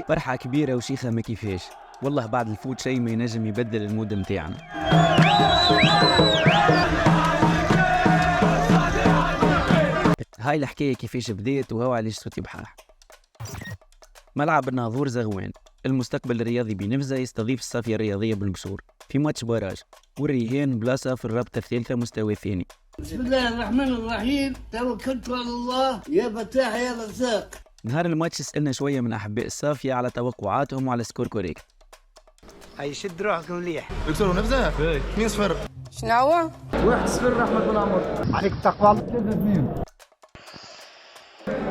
فرحة كبيرة وشيخة ما كيفاش. والله بعد الفوت شيء ما ينجم يبدل المود متاعنا. هاي الحكاية كيفاش بديت وهو علاش صوتي بحاح. ملعب الناظور زغوان، المستقبل الرياضي بنفزة يستضيف الصافية الرياضية بالمقصور في ماتش باراج، والريهان بلاصة في الرابطة الثالثة مستوى ثاني. بسم الله الرحمن الرحيم، توكلت على الله يا فتاح يا رزاق. نهار الماتش سألنا شوية من أحباء الصافية على توقعاتهم وعلى سكور كوريكت. هاي شد روحكم مليح. دكتور ونفزة 2-0. شنو هو؟ 1-0 أحمد بن عمر. عليك التقوى. 3-2.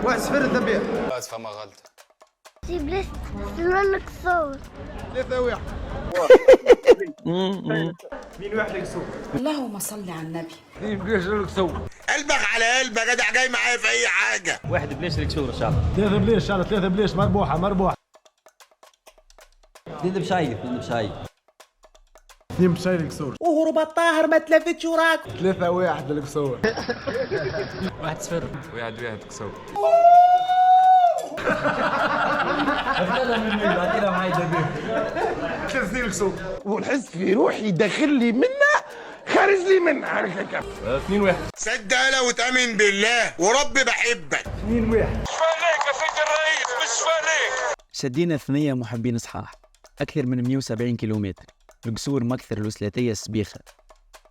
1-0 الذبيح. اسفه ما غلط. جيب لي لك صور. 3-1. 2-1 لك سوق. اللهم صل على النبي. 2 لك سوق. قلبك على قلبك يا جدع، جاي معايا في اي حاجه. 1 بليش لك سوق ان شاء الله. 3 بليش ان شاء الله. 3 بليش مربوحه مربوحه. 2 بشايف 2 بشايف 2 بشايف لك سوق. وهرب الطاهر ما تلفتش وراك. 3-1 لك سوق. 1-0. 1-1 لك سوق. هذا من مين عطينا معايا دبيب 3-2 لك سوق. والحس في روحي داخل لي منه خارج لي منه. 2-1. صدق وتامن بالله وربي بحبك. 2-1. شدينا ثنية محبين صحاح أكثر من 170 كيلومتر، القصور مكثر الوسلاتية السبيخة،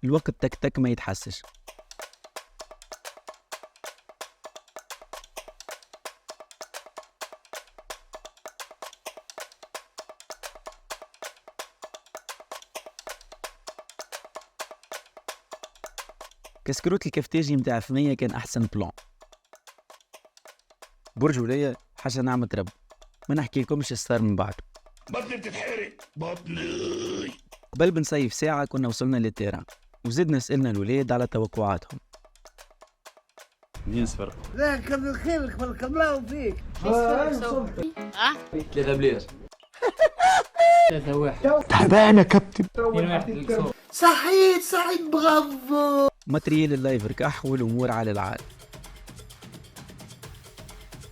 الوقت تك تك ما يتحسش. كسكروت الكفتاجي متاع ثنية كان أحسن بلان. برج ولاية حاجة نعمة رب، ما نحكي لكمش صار من بعده. بطني بتتحرق بطني. قبل بنصيف ساعة كنا وصلنا للتيران وزدنا سألنا الولاد على توقعاتهم. 2-0. لا كمل خيرك بارك الله فيك. 3 بليش. 3-1. تعبان يا كابتن. 2-1 لك سوق. سعيد برافو. ماتريال اللايف ركح والأمور على العال،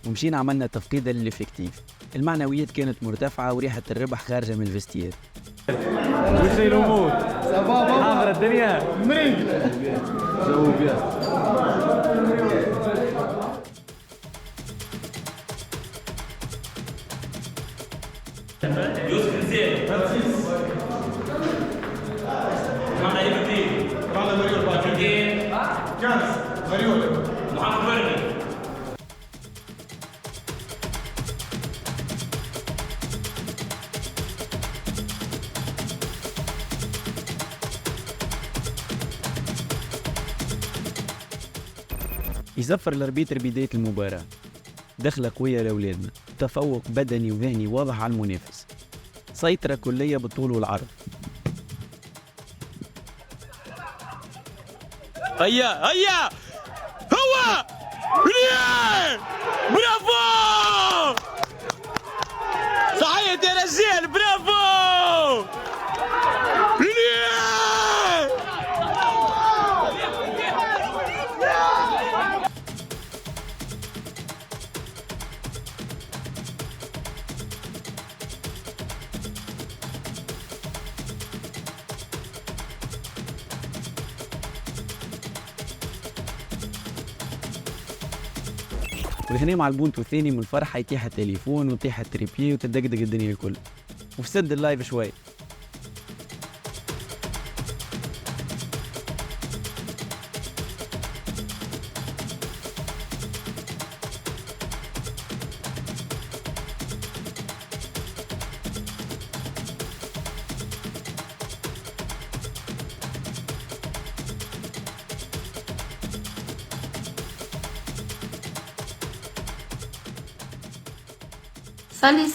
ومشينا عملنا تفقيدة للإفكتيف. المعنويات كانت مرتفعة وريحة الربح خارجة من الفستير. وش الأمور؟ حاضر الدنيا. مريض. جو بيها. يوسف زين فرانسيس معنا ايبتين معنا مريول باكيتين كانس مريول محمد مرني. يزفر الاربيتر بداية المباراة، دخلة قوية لأولادنا، تفوق بدني وذهني واضح على المنافس، سيطرة كلية بالطول والعرض. هيا هو ريال برافو صحيح يا رجال برافو ريال. وهنا مع البونتو الثاني من الفرحة يتيح التليفون وتيح التريبي وتدقدق الدنيا الكل، وفسد اللايف شوي.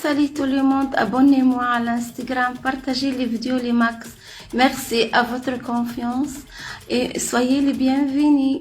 Salut tout le monde, abonnez-moi à l'Instagram, partagez les vidéos les max. Merci à votre confiance et soyez les bienvenus.